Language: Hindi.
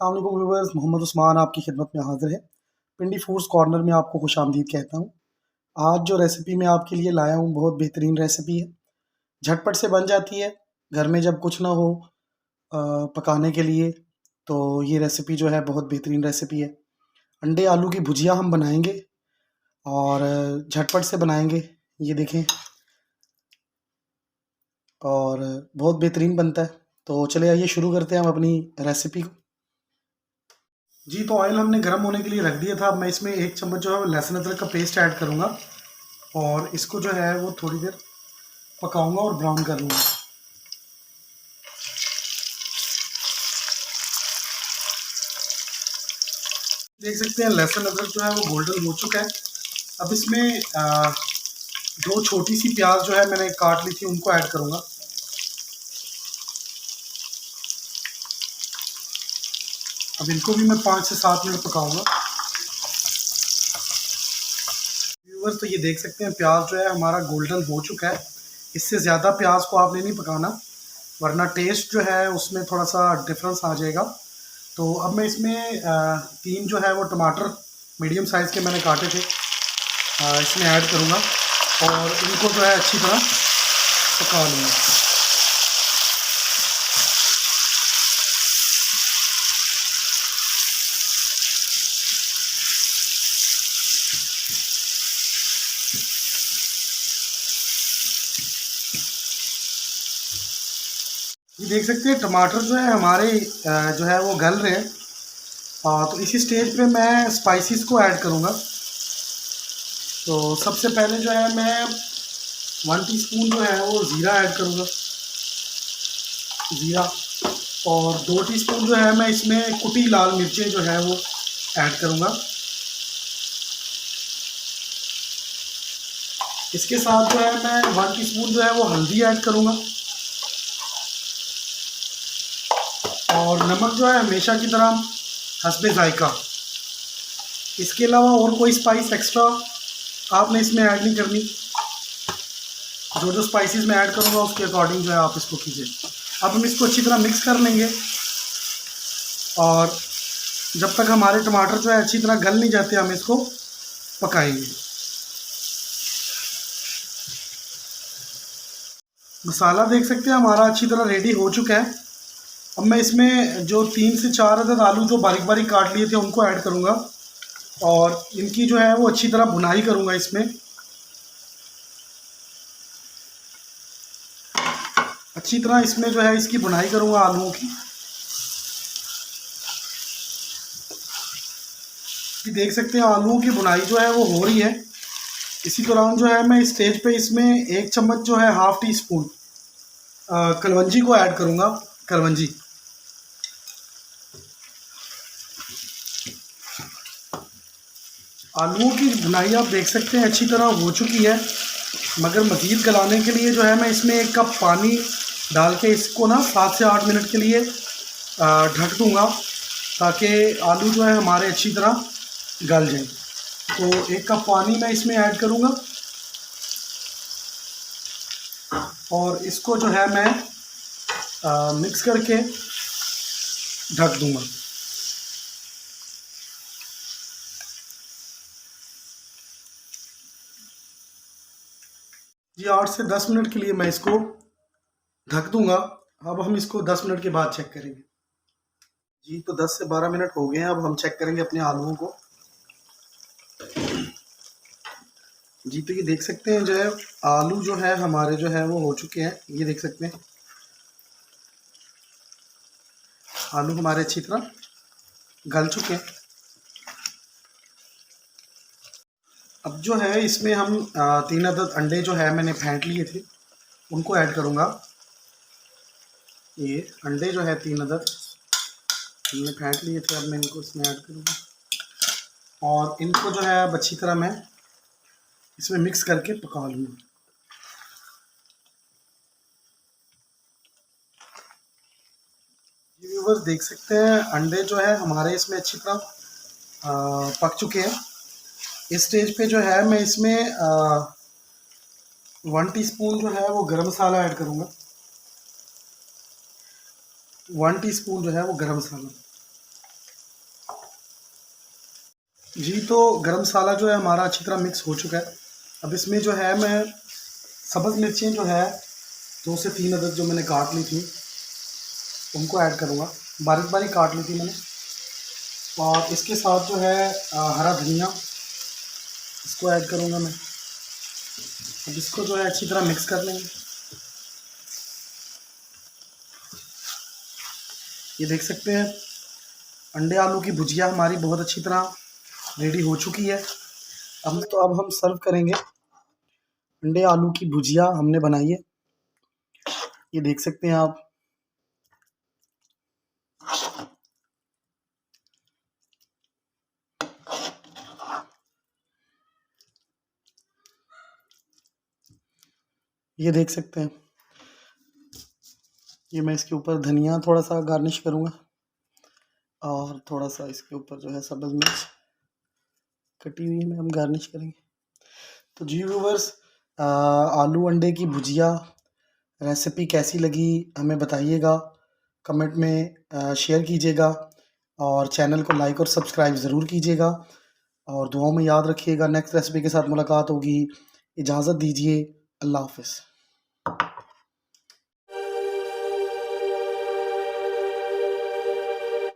अस्सलाम वालेकुम व्यूअर्स, मोहम्मद उस्मान आपकी खिदमत में हाज़िर है। पिंडी फूड्स कॉर्नर में आपको खुशामदीद कहता हूँ। आज जो रेसिपी मैं आपके लिए लाया हूँ बहुत बेहतरीन रेसिपी है। झटपट से बन जाती है, घर में जब कुछ ना हो पकाने के लिए, तो ये रेसिपी जो है बहुत बेहतरीन रेसिपी है। अंडे आलू की भुजिया हम बनाएँगे और झटपट से बनाएँगे, ये देखें, और बहुत बेहतरीन बनता है। तो चलिए आइए शुरू करते हैं हम अपनी रेसिपी को। जी, तो ऑयल हमने गर्म होने के लिए रख दिया था। अब मैं इसमें 1 चम्मच जो है वो लहसुन अदरक का पेस्ट ऐड करूँगा और इसको जो है वो थोड़ी देर पकाऊँगा और ब्राउन कर लूँगा। देख सकते हैं लहसुन अदरक जो है वो गोल्डन हो चुका है। अब इसमें 2 छोटी सी प्याज जो है मैंने काट ली थी उनको ऐड करूँगा। अब इनको भी मैं 5 से 7 मिनट पकाऊँगा। व्यूअर्स, तो ये देख सकते हैं प्याज जो है हमारा गोल्डन हो चुका है। इससे ज़्यादा प्याज को आपने नहीं पकाना, वरना टेस्ट जो है उसमें थोड़ा सा डिफरेंस आ जाएगा। तो अब मैं इसमें 3 जो है वो टमाटर मीडियम साइज़ के मैंने काटे थे, इसमें ऐड करूँगा और इनको जो है अच्छी तरह पका लूँगा। ये देख सकते हैं टमाटर जो है हमारे जो है वो गल रहे हैं। तो इसी स्टेज पे मैं स्पाइसेस को ऐड करूँगा। तो सबसे पहले जो है मैं 1 टीस्पून जो है वो ज़ीरा ऐड करूँगा, ज़ीरा, और 2 टीस्पून जो है मैं इसमें कुटी लाल मिर्चें जो है वो ऐड करूँगा। इसके साथ जो है मैं 1 टीस्पून जो है वो हल्दी ऐड करूँगा और नमक जो है हमेशा की तरह हस्बे ज़ायका। इसके अलावा और कोई स्पाइस एक्स्ट्रा आपने इसमें ऐड नहीं करनी। जो स्पाइसेस मैं ऐड करूँगा उसके अकॉर्डिंग जो है आप इसको कीजिए। अब हम इसको अच्छी तरह मिक्स कर लेंगे और जब तक हमारे टमाटर जो है अच्छी तरह गल नहीं जाते हम इसको पकाएंगे। मसाला देख सकते हैं हमारा अच्छी तरह रेडी हो चुका है। अब मैं इसमें जो 3 से 4 अदद आलू जो बारीक बारीक काट लिए थे उनको ऐड करूँगा और इनकी जो है वो अच्छी तरह भुनाई करूँगा। इसमें अच्छी तरह इसमें जो है इसकी भुनाई करूँगा आलूओं की। कि देख सकते हैं आलूओं की भुनाई जो है वो हो रही है। इसी दौरान जो है मैं इस स्टेज पे इसमें 1 चम्मच जो है हाफ़ टी स्पून कलवंजी को ऐड करूँगा, कलवंजी। आलूओं की भुनाई आप देख सकते हैं अच्छी तरह हो चुकी है, मगर मज़ीद गलाने के लिए जो है मैं इसमें 1 कप पानी डाल के इसको ना 7 से 8 मिनट के लिए ढक दूँगा ताकि आलू जो है हमारे अच्छी तरह गल जाए। तो 1 कप पानी मैं इसमें ऐड करूँगा और इसको जो है मैं मिक्स करके ढक दूँगा। जी, 8 से 10 मिनट के लिए मैं इसको ढक दूँगा। अब हम इसको 10 मिनट के बाद चेक करेंगे। जी, तो 10 से 12 मिनट हो गए हैं। अब हम चेक करेंगे अपने आलूओं को। जी, तो ये देख सकते हैं जो है आलू जो है हमारे जो है वो हो चुके हैं। ये देख सकते हैं आलू हमारे अच्छी तरह गल चुके हैं। अब जो है इसमें हम 3 अदद अंडे जो है मैंने फेंट लिए थे उनको ऐड करूँगा। ये अंडे जो है 3 अदद हमने फेंट लिए थे, अब मैं इनको इसमें ऐड करूँगा और इनको जो है अब अच्छी तरह मैं इसमें मिक्स करके पका लूँगा। ये व्यूअर्स देख सकते हैं अंडे जो है हमारे इसमें अच्छी तरह पक चुके हैं। इस स्टेज पे जो है मैं इसमें 1 टीस्पून जो है वो गरम मसाला ऐड करूँगा। 1 टीस्पून जो है वो गरम मसाला, जी, तो गरम मसाला जो है हमारा अच्छी तरह मिक्स हो चुका है। अब इसमें जो है मैं सब्ज़ मिर्चें जो है 2 से 3 अदद जो मैंने काट ली थी, उनको ऐड करूँगा। बारीक-बारीक काट ली थी मैंने। और इसके साथ जो है हरा धनिया, इसको ऐड करूँगा मैं। अब इसको जो है अच्छी तरह मिक्स कर लेंगे। ये देख सकते हैं अंडे आलू की भुजिया हमारी बहुत अच्छी तरह रेडी हो चुकी है। अब हम सर्व करेंगे। अंडे आलू की भुजिया हमने बनाई है, ये देख सकते हैं आप। ये देख सकते हैं, ये मैं इसके ऊपर धनिया थोड़ा सा गार्निश करूँगा और थोड़ा सा इसके ऊपर जो है सब्ज़ मिर्च कटी हुई में हम गार्निश करेंगे। तो जी व्यूवर्स, आलू अंडे की भुजिया रेसिपी कैसी लगी हमें बताइएगा, कमेंट में शेयर कीजिएगा और चैनल को लाइक और सब्सक्राइब ज़रूर कीजिएगा और दुआओं में याद रखिएगा। नेक्स्ट रेसिपी के साथ मुलाकात होगी। इजाज़त दीजिए। अल्लाह हाफ़िज़।